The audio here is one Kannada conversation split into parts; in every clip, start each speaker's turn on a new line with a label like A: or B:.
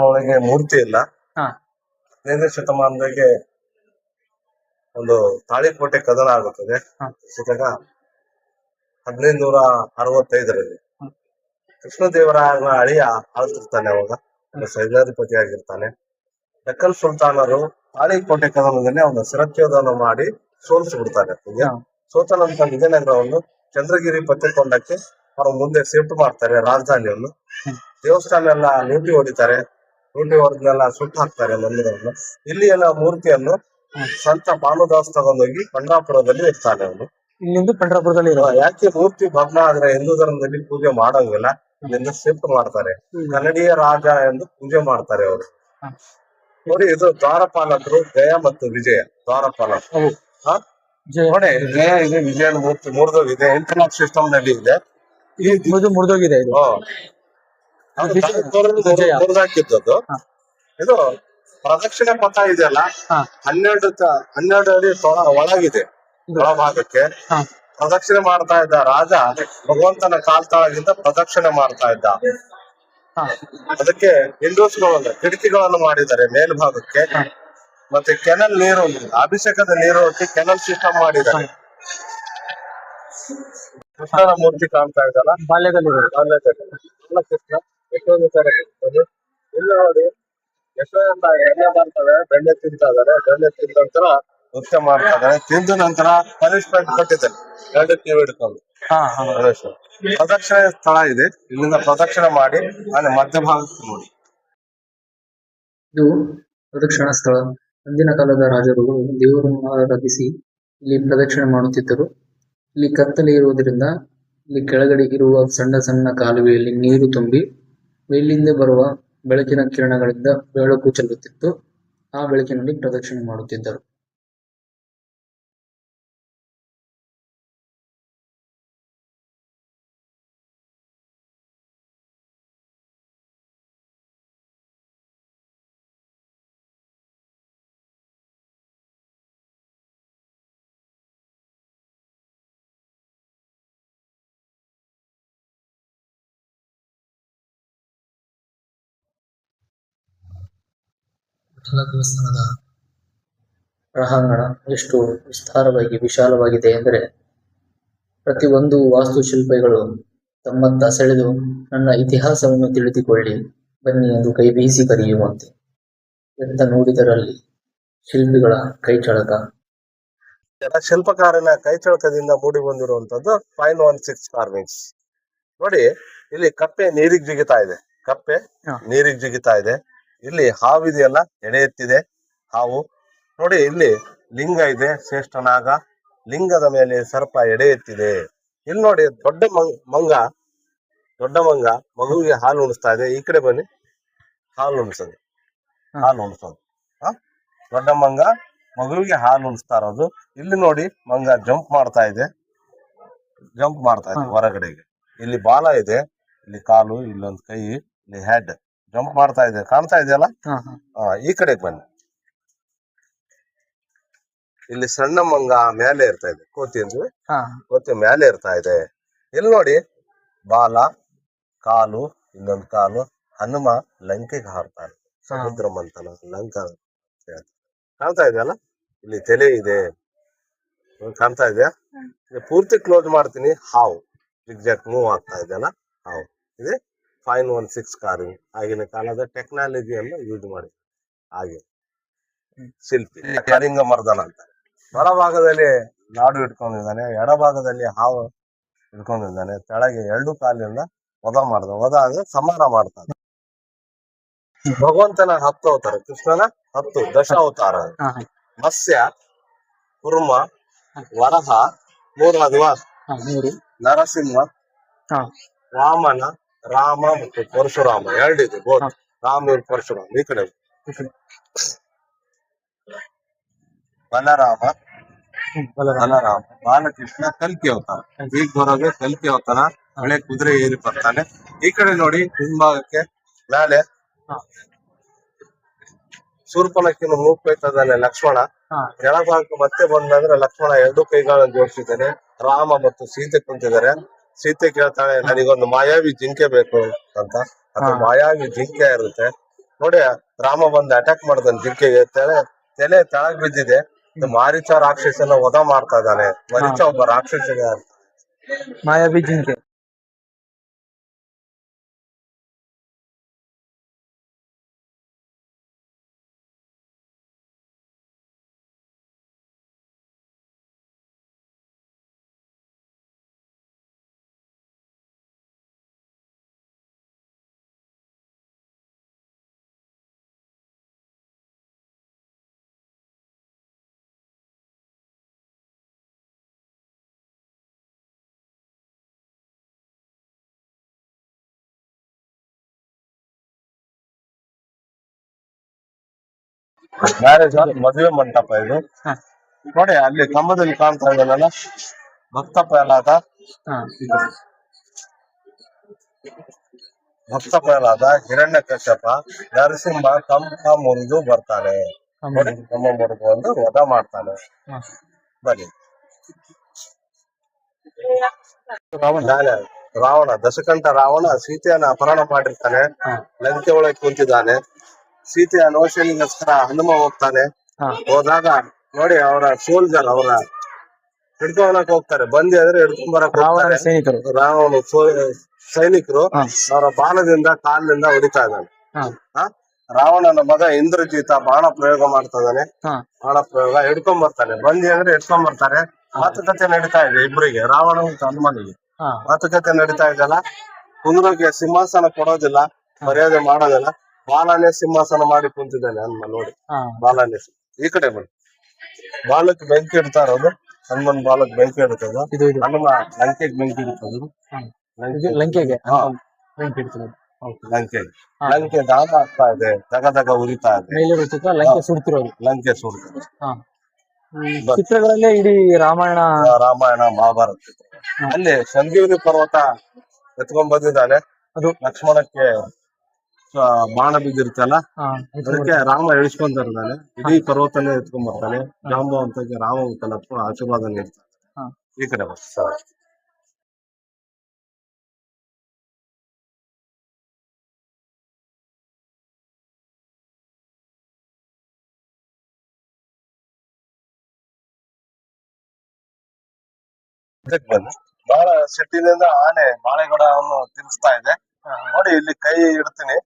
A: ಅವಳಿಗೆ ಮೂರ್ತಿ ಇಲ್ಲ.
B: ಹಾ
A: 15ನೇ ಶತಮಾನದಾಗೆ ಒಂದು ತಾಳಿಕೋಟೆ ಕದನ ಆಗುತ್ತದೆ.
B: ಹಾ
A: ಇದಾಗ 1565ರಲ್ಲಿ
B: ಹಾ
A: ಕೃಷ್ಣದೇವರಾಯನ ಅಳಿಯ ಆಳ್ತಿರ್ತಾನೆ. ಅವಾಗ ಸೈನ್ಯಾಧಿಪತಿ ಆಗಿರ್ತಾನೆ. ಡೆಕ್ಕನ್ ಸುಲ್ತಾನರು ತಾಳಿಕೋಟೆ ಕದನದಲ್ಲಿ ಅವನ ಶಿರಚ್ಛೇದನ ಮಾಡಿ ಸೋಲಿಸಿಬಿಡ್ತಾರೆ.
B: ಹಾ
A: ಸೋತ ನಂತರ ವಿಜಯನಗರವನ್ನು ಚಂದ್ರಗಿರಿ ಪತ್ತಿಕೊಂಡಕ್ಕೆ ಅವ್ರ ಮುಂದೆ ಶಿಫ್ಟ್ ಮಾಡ್ತಾರೆ ರಾಜಧಾನಿಯನ್ನು.
B: ಹ್ಮ್
A: ದೇವಸ್ಥಾನ ಎಲ್ಲ ಲೂಟಿ ಹೊಡಿತಾರೆ. ಲೂಟಿ ಹೊಡೆದನ್ನೆಲ್ಲ ಸುಟ್ಟು ಹಾಕ್ತಾರೆ ಮಂದಿರವನ್ನು. ಇಲ್ಲಿಯ ಮೂರ್ತಿಯನ್ನು
B: ಹ್ಮ್
A: ಸಂತ ಭಾನುದಾಸ್ ತಗೊಂಡೋಗಿ ಪಂಡ್ರಾಪುರದಲ್ಲಿ ಇರ್ತಾನೆ ಅವನು.
B: ಇಲ್ಲಿಂದ ಪಂಡ್ರಾಪುರದಲ್ಲಿ ಇರೋದು.
A: ಯಾಕೆ ಮೂರ್ತಿ ಭಗ್ನ ಆದ್ರೆ ಹಿಂದೂ ಧರ್ಮದಲ್ಲಿ ಪೂಜೆ ಮಾಡಂಗಿಲ್ಲ, ಇಲ್ಲಿಂದ ಶಿಫ್ಟ್ ಮಾಡ್ತಾರೆ. ಕನ್ನಡಿಯ ರಾಜ ಎಂದು ಪೂಜೆ ಮಾಡ್ತಾರೆ ಅವರು.
B: ಹಾ
A: ನೋಡಿ, ಇದು ದ್ವಾರಪಾಲಕರು ಜಯ ಮತ್ತು ವಿಜಯ ದ್ವಾರಪಾಲಕರು.
B: ಅವು
A: ಹಾ
B: ಜಯ
A: ನೋಡಿ, ಜಯ ಇದೆ, ವಿಜಯನ ಮೂರ್ತಿ ಮುರಿದೋಗಿದೆ. ಇಂಟರ್ಲಾಕ್ ಸಿಸ್ಟಮ್ ನಲ್ಲಿ ಇದೆ.
B: ಇದು ಮುರಿದೋಗಿದೆ. ಇದು ವಿಜಯ.
A: ಮುರಿದಾಕಿದ್ದದ್ದು.
B: ಹಾ
A: ಇದು ಪ್ರದಕ್ಷಿಣೆ ಪಥ ಇದೆಯಲ್ಲ,
B: ಹಾ
A: 12 ಅಡಿ ಒಳಗಿದೆ.
B: ಇದು
A: ಒಳಭಾಗಕ್ಕೆ
B: ಹಾ
A: ಪ್ರದಕ್ಷಿಣೆ ಮಾಡ್ತಾ ಇದ್ದ ರಾಜ ಭಗವಂತನ ಕಾಲ್ತಾಳಗಿಂದ ಪ್ರದಕ್ಷಿಣೆ ಮಾಡ್ತಾ ಇದ್ದ.
B: ಹಾ
A: ಅದಕ್ಕೆ ವಿಂಡೋಸ್ಗಳು ಕಿಟಕಿಗಳನ್ನು ಮಾಡಿದ್ದಾರೆ ಮೇಲ್ಭಾಗಕ್ಕೆ.
B: ಹಾ
A: ಮತ್ತೆ ಕೆನಲ್ ನೀರು, ಅಭಿಷೇಕದ ನೀರು ಕೆನಲ್ ಸಿಸ್ಟಮ್ ಮಾಡಿದ್ದಾರೆ. ಕೃಷ್ಣನ ಮೂರ್ತಿ ಕಾಣ್ತಾ ಇದ್ದಲ್ಲ,
B: ಬಾಲ್ಯದಲ್ಲಿ ಇರೋದು.
A: ಎಲ್ಲ ಕೃಷ್ಣ ಎಷ್ಟೊಂದು ತರ ಇರ್ತದೆ. ಇಲ್ಲಿ ನೋಡಿ, ಎಷ್ಟೊಂದ ಎಣ್ಣೆ ಮಾಡ್ತಾರೆ, ಬೆಣ್ಣೆ ತಿಂತಾ ಇದಾರೆ. ಬೆಣ್ಣೆ ತಿಂದ ನಂತರ ನೃತ್ಯ ಮಾಡ್ತಾ ಇದಾರೆ. ತಿಂದ ನಂತರ ಪನಿಷ್ಮೆಂಟ್ ಕೊಟ್ಟಿದ್ದಾರೆ, 2 ಕಿವಿ ಹಿಡ್ಕೊಂಡು.
B: ಹಾ ಹಾ
A: ಪ್ರದಕ್ಷಿಣೆ ಸ್ಥಳ ಇದೆ, ಇಲ್ಲಿಂದ ಪ್ರದಕ್ಷಿಣೆ ಮಾಡಿ ಅಲ್ಲಿ ಮಧ್ಯಭಾಗಕ್ಕೆ ನೋಡಿ.
B: ಇದು ಪ್ರದಕ್ಷಿಣಾ ಸ್ಥಳ. ಅಂದಿನ ಕಾಲದ ರಾಜರು ದೇವರನ್ನು ಆರಾಧಿಸಿ ಇಲ್ಲಿ ಪ್ರದಕ್ಷಿಣೆ ಮಾಡುತ್ತಿದ್ದರು. ಇಲ್ಲಿ ಕತ್ತಲೆ ಇರುವುದರಿಂದ ಇಲ್ಲಿ ಕೆಳಗಡೆ ಇರುವ ಸಣ್ಣ ಸಣ್ಣ ಕಾಲುವೆಯಲ್ಲಿ ನೀರು ತುಂಬಿ ಮೇಲಿಂದ ಬರುವ ಬೆಳಕಿನ ಕಿರಣಗಳಿಂದ ಬೆಳಕು ಚೆಲ್ಲುತ್ತಿತ್ತು. ಆ ಬೆಳಕಿನಲ್ಲಿ ಪ್ರದಕ್ಷಿಣೆ ಮಾಡುತ್ತಿದ್ದರು. ವಿಠಲ ದೇವಸ್ಥಾನದ ಒಳಾಂಗಣ ಎಷ್ಟು ವಿಸ್ತಾರವಾಗಿ ವಿಶಾಲವಾಗಿದೆ ಎಂದರೆ ಪ್ರತಿಯೊಂದು ವಾಸ್ತುಶಿಲ್ಪಿಗಳು ತಮ್ಮತ್ತ ಸೆಳೆದು ನನ್ನ ಇತಿಹಾಸವನ್ನು ತಿಳಿದುಕೊಳ್ಳಿ ಬನ್ನಿ ಎಂದು ಕೈ ಬೀಸಿ ಕರೆಯುವಂತೆ. ಎತ್ತ ನೋಡಿದರಲ್ಲಿ ಶಿಲ್ಪಿಗಳ ಕೈಚಳಕ.
A: ಶಿಲ್ಪಕಾರನ ಕೈಚಳಕದಿಂದ ಮೂಡಿ ಬಂದಿರುವಂತದ್ದು 516 ಕಾರ್ವಿಂಗ್ಸ್. ನೋಡಿ, ಇಲ್ಲಿ ಕಪ್ಪೆ ನೀರಿಗೆ ಜಿಗಿತಾ ಇದೆ. ಕಪ್ಪೆ ನೀರಿಗೆ ಜಿಗಿತಾ ಇದೆ. ಇಲ್ಲಿ ಹಾವಿದೆಯಲ್ಲ, ಎಡೆ ಎತ್ತಿದೆ ಹಾವು. ನೋಡಿ, ಇಲ್ಲಿ ಲಿಂಗ ಇದೆ, ಶ್ರೇಷ್ಠನಾಗ. ಲಿಂಗದ ಮೇಲೆ ಸರ್ಪ ಎಡೆ ಎತ್ತಿದೆ. ಇಲ್ಲಿ ನೋಡಿ, ದೊಡ್ಡ ಮಂಗ ಮಗುವಿಗೆ ಹಾಲು ಉಣಿಸ್ತಾ ಇದೆ. ಈ ಕಡೆ ಬನ್ನಿ, ಹಾಲು ಉಣಿಸೋದು. ದೊಡ್ಡ ಮಂಗ ಮಗುವಿಗೆ ಹಾಲು ಉಣಿಸ್ತಾ ಇರೋದು. ಇಲ್ಲಿ ನೋಡಿ, ಮಂಗ ಜಂಪ್ ಮಾಡ್ತಾ ಇದೆ ಹೊರಗಡೆಗೆ. ಇಲ್ಲಿ ಬಾಲ ಇದೆ, ಇಲ್ಲಿ ಕಾಲು, ಇಲ್ಲೊಂದು ಕೈ, ಇಲ್ಲಿ ಹೆಡ್. ಜಂಪ್ ಮಾಡ್ತಾ ಇದೆ, ಕಾಣ್ತಾ ಇದೆಯಲ್ಲ. ಈ ಕಡೆಗೆ ಬನ್ನಿ. ಇಲ್ಲಿ ಸಣ್ಣ ಮಂಗ ಮೇಲೆ ಇರ್ತಾ ಇದೆ, ಕೋತಿ ಮೇಲೆ ಇರ್ತಾ ಇದೆ. ಇಲ್ಲಿ ನೋಡಿ, ಬಾಲ, ಕಾಲು, ಇನ್ನೊಂದು ಕಾಲು. ಹನುಮ ಲಂಕೆಗೆ ಹಾರ್ತಾನೆ. ಸಮುದ್ರ ಮಂಥನ, ಲಂಕಾ ಕಾಣ್ತಾ ಇದೆಯಲ್ಲ. ಇಲ್ಲಿ ತಲೆ ಇದೆ, ಕಾಣ್ತಾ ಇದೆಯಾ? ಪೂರ್ತಿ ಕ್ಲೋಸ್ ಮಾಡ್ತೀನಿ. ಹಾವು ಎಕ್ಸಾಕ್ಟ್ ಮೂವ್ ಆಗ್ತಾ ಇದೆಯಲ್ಲ, ಹಾವು. ಇದೆ 516 ಕಾರ್ವಿಂಗ್. ಆಗಿನ ಕಾಲದ ಟೆಕ್ನಾಲಜಿಯನ್ನು ಯೂಸ್ ಮಾಡಿ ಹಾಗೆ ಶಿಲ್ಪಿ ಕಳಿಂಗ ಮರ್ದನ ಅಂತ. ಬಲಭಾಗದಲ್ಲಿ ನಾಡು ಇಟ್ಕೊಂಡಿದ್ದಾನೆ, ಎಡಭಾಗದಲ್ಲಿ ಹಾವು ಇಟ್ಕೊಂಡಿದ್ದಾನೆ. ಕೆಳಗೆ 2 ಕಾಲಿಂದ ವಧ ಆದ್ರೆ ಸಮಾನ ಮಾಡ್ತಾನೆ. ಭಗವಂತನ 10 ಅವತಾರ, ಕೃಷ್ಣನ 10 ದಶಾವತಾರ. ಮತ್ಸ್ಯ, ಕುರ್ಮ, ವರಹ 3 ನರಸಿಂಹ, ವಾಮನ, ರಾಮ ಮತ್ತು ಪರಶುರಾಮ 2 ಇದೆ. ರಾಮ ಪರಶುರಾಮ. ಈ ಕಡೆ ಬಲರಾಮ, ಬಾಲಕೃಷ್ಣ, ಕಲ್ಕಿ ಅವತಾರ. ಈಗ ಬರೋದು ಕಲ್ಕಿ ಅವತಾರ. ಹಳೆ ಕುದುರೆ ಏರಿ ಬರ್ತಾನೆ. ಈ ಕಡೆ ನೋಡಿ, ಹಿಂಭಾಗಕ್ಕೆ ಮೇಲೆ ಶೂರ್ಪನಖಿನ ಮೂಗ್ ಕೊಯ್ತಿದ್ದಾನೆ ಲಕ್ಷ್ಮಣ. ಕೆಳಭಾಗಕ್ಕೆ ಮತ್ತೆ ಬಂದಂದ್ರೆ ಲಕ್ಷ್ಮಣ 2 ಕೈಗಳನ್ನು ಜೋಡಿಸಿದ್ದಾನೆ. ರಾಮ ಮತ್ತು ಸೀತೆ ಕುಂತಿದ್ದಾರೆ. ಸೀತೆ ಕೇಳ್ತಾಳೆ, ನನಗೊಂದು ಮಾಯಾವಿ ಜಿಂಕೆ ಬೇಕು ಅಂತ. ಅದು ಮಾಯಾವಿ ಜಿಂಕೆ ಇರುತ್ತೆ. ನೋಡಿ ರಾಮ ಬಂದು ಅಟ್ಯಾಕ್ ಮಾಡ್ತಾನೆ ಜಿಂಕೆಗೆ, ತಲೆ ತೆಳಗ್ ಬಿದ್ದಿದೆ. ಮಾರೀಚ ರಾಕ್ಷಸನ ವಧ ಮಾಡ್ತಾ ಇದ್ದಾನೆ. ಮಾರೀಚ ಒಬ್ಬ ರಾಕ್ಷಸನ
B: ಮಾಯಾವಿ ಜಿಂಕೆ.
A: ಮ್ಯಾರೇಜ್ ಮದುವೆ ಮಂಟಪ ಇದು. ನೋಡಿ ಅಲ್ಲಿ ಕಂಬದಲ್ಲಿ ಕಾಣ್ತಾ ಇದೆಯಲ್ಲ, ಭಕ್ತ ಪ್ರಹ್ಲಾದ. ಭಕ್ತ ಪ್ರಹ್ಲಾದ, ಹಿರಣ್ಯ ಕಶ್ಯಪ, ನರಸಿಂಹ ಕಂಬ ಮುರಿದು ಬರ್ತಾನೆ. ನೋಡಿ ಕಂಬ ಮುರಿದು ಒಂದು ವಧ ಮಾಡ್ತಾನೆ. ಬನ್ನಿ. ರಾವಣ, ದಶಕಂಠ ರಾವಣ ಸೀತೆಯನ್ನ ಅಪಹರಣ ಮಾಡಿರ್ತಾನೆ. ಲಂಕೆ ಒಳಗೆ ಕುಂತಿದ್ದಾನೆ. ಸೀತೆಯ ಅನ್ವೇಷಣೆಗೋಸ್ಕರ ಹನುಮ ಹೋಗ್ತಾನೆ. ಹೋದಾಗ ನೋಡಿ ಅವರ ಸೋಲ್ಜರ್ ಅವರ ಹಿಡ್ಕೊಳಕ್ ಹೋಗ್ತಾರೆ. ಬಂದಿ ಆದ್ರೆ ಹಿಡ್ಕೊಂಡ್ ಬರಕ್ ಹೋಗ್ತಾರೆ ರಾವಣ ಸೈನಿಕರು. ಅವರ ಬಾಣದಿಂದ ಕಾಲಿನಿಂದ ಹೊಡಿತಾ ಇದ್ದಾನೆ. ರಾವಣನ ಮಗ ಇಂದ್ರಜಿತ ಬಾಣ ಪ್ರಯೋಗ ಮಾಡ್ತಾ ಇದ್ದಾನೆ. ಬಾಣ ಪ್ರಯೋಗ ಹಿಡ್ಕೊಂಡ್ ಬರ್ತಾನೆ. ಬಂದಿ ಅಂದ್ರೆ ಹಿಡ್ಕೊಂಡ್ ಬರ್ತಾರೆ. ಮಾತುಕತೆ ನಡೀತಾ ಇದೆ ಇಬ್ಬರಿಗೆ, ರಾವಣ ಮತ್ತು ಹನುಮನಿಗೆ ಮಾತುಕತೆ ನಡೀತಾ ಇದೆಯಲ್ಲ. ಕುಂದ್ರಗೆ ಸಿಂಹಾಸನ ಕೊಡೋದಿಲ್ಲ, ಮರ್ಯಾದೆ ಮಾಡೋದಿಲ್ಲ. ಬಾಲನೇ ಸಿಂಹಾಸನ ಮಾಡಿ ಕುಂತಿದ್ದಾನೆ ಹನುಮ. ನೋಡಿ ಬಾಲನೇ ಈ ಕಡೆ ಬನ್ನಿ. ಬಾಲಕ್ ಬೆಂಕಿ ಇಡ್ತಾ ಇರೋದು ಹನುಮನ್, ಬಾಲಕ್ ಬೆಂಕಿ ಇಡ್ತದ. ಹನುಮ ಲಂಕೆಗೆ ಬೆಂಕಿ ಇಡ್ತದ.
B: ಲಂಕೆಗೆ
A: ಲಂಕೆ ದಾನ ಆಗ್ತಾ ಇದೆ, ದಗ ಉರಿತಾ ಇದೆ.
B: ಲಂಕೆ ಸುಡ್ತಿರೋದು.
A: ಲಂಕೆ ಸುಡ್ತದೆ.
B: ಚಿತ್ರಗಳಲ್ಲೇ ಇಡೀ ರಾಮಾಯಣ
A: ಮಹಾಭಾರತ ಚಿತ್ರ. ಅಲ್ಲಿ ಸಂಜೀವನಿ ಪರ್ವತ ಎತ್ಕೊಂಡ್ ಬಂದಿದ್ದಾನೆ. ಅದು ಲಕ್ಷ್ಮಣಕ್ಕೆ ಬಾಣ ಬಿದ್ದಿರ್ತಲ್ಲ, ಅದಕ್ಕೆ ರಾಮ ಇಳಿಸ್ಕೊಂತ ಇರ್ತಾನೆ. ಇಡೀ ಪರ್ವತನೇ ಎತ್ಕೊಂಡ್ ಬರ್ತಾನೆ. ಜಾಂಬವಂತಕ್ಕೆ ರಾಮ ಲಕ್ಷ್ಮಣ ಆಶೀರ್ವಾದ ನೀಡ್ತಾನೆ. ಈ ಕಡೆ ಬರ್ತಾರೆ. ಬಹಳ ಸಿಟ್ಟಿನಿಂದ ಆನೆ ಬಾಳೆಗಡವನ್ನು ತಿನ್ನಿಸ್ತಾ ಇದೆ. ನೋಡಿ ಇಲ್ಲಿ ಕೈ ಇಡ್ತೀನಿ,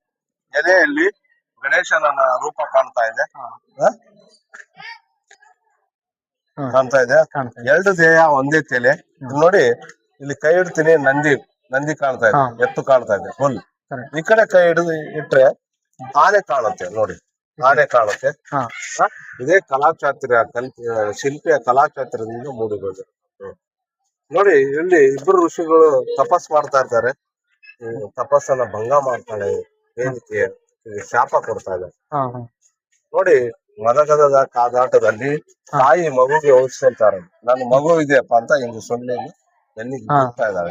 A: ಎಲೆಯಲ್ಲಿ ಗಣೇಶನ ರೂಪ ಕಾಣ್ತಾ ಇದೆ. ಎರಡು ದೇಹ ಒಂದೇ ತಲೆ. ನೋಡಿ ಇಲ್ಲಿ ಕೈ ಇಡ್ತೀನಿ, ನಂದಿ ಕಾಣ್ತಾ ಇದೆ, ಎತ್ತು ಕಾಣ್ತಾ ಇದೆ, ಹುಲ್. ಈ ಕಡೆ ಕೈ ಹಿಡಿದು ಇಟ್ರೆ ಆನೆ ಕಾಣುತ್ತೆ. ನೋಡಿ ಆನೆ ಕಾಣುತ್ತೆ. ಇದೇ ಕಲಾಚಾತುರ್ಯ, ಶಿಲ್ಪಿಯ ಕಲಾಚಾತುರ್ಯದಿಂದ ಮೂಡಿರೋದು. ನೋಡಿ ಇಲ್ಲಿ ಇಬ್ಬರು ಋಷಿಗಳು ತಪಸ್ ಮಾಡ್ತಾ ಇರ್ತಾರೆ. ತಪಸ್ಸನ್ನ ಭಂಗ ಮಾಡ್ತಾಳೆ ವೇದಿಕೆ, ಶಾಪ ಕೊಡ್ತಾ ಇದ್ದಾರೆ. ನೋಡಿ ಮದಗದದ ಕಾದಾಟದಲ್ಲಿ ತಾಯಿ ಮಗುಗೆ ಓದಿಸ್ಕೊಳ್ತಾರೆ. ನನ್ನ ಮಗು ಇದೆಯಪ್ಪ ಅಂತ ಹಿಂಗ್ ಸೊನ್ನೆ ಬೆನ್ನಿಗೆ ಇದ್ದಾಳೆ.